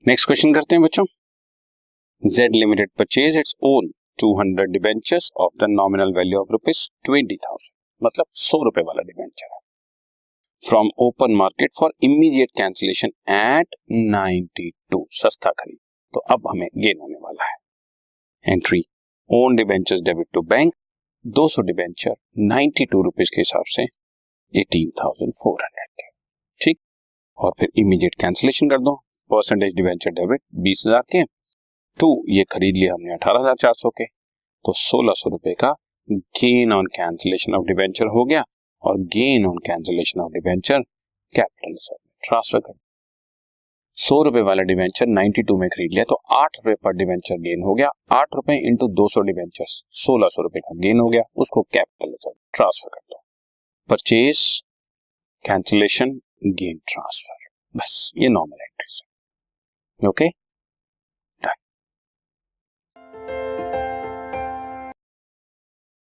Next question करते हैं बच्चों। Z limited purchase its own 200 debentures of the nominal value of ₹20,000, मतलब 100 रुपए वाला डिबेंचर है, from open market for immediate cancellation eight 92, सस्ता खरीद। तो अब हमें गेन होने वाला है। Entry on debentures debit to bank, 200 debenture 92 rupees के हिसाब से 18,400 के, ठीक। और फिर इमीडिएट कैंसिलेशन कर दो, परसेंटेज डिबेंचर डेबिट 20,000 के, टू ये खरीद लिया हमने 18,400 के, तो 1,600 रुपए का gain on cancellation of debenture हो गया। और gain on cancellation of debenture capital reserve में ट्रांसफर कर। 100 रुपए वाला डिबेंचर 92 में खरीद लिया, तो 8 रुपए पर डिबेंचर गेन हो गया। 8 रुपए इंटू 200 डिबेंचर्स 1,600 रुपए का गेन हो गया, उसको कैपिटल रिजर्व ट्रांसफर कर दो। परचेज कैंसिलेशन गेन ट्रांसफर, बस ये नॉर्मल एंट्रीज है। ओके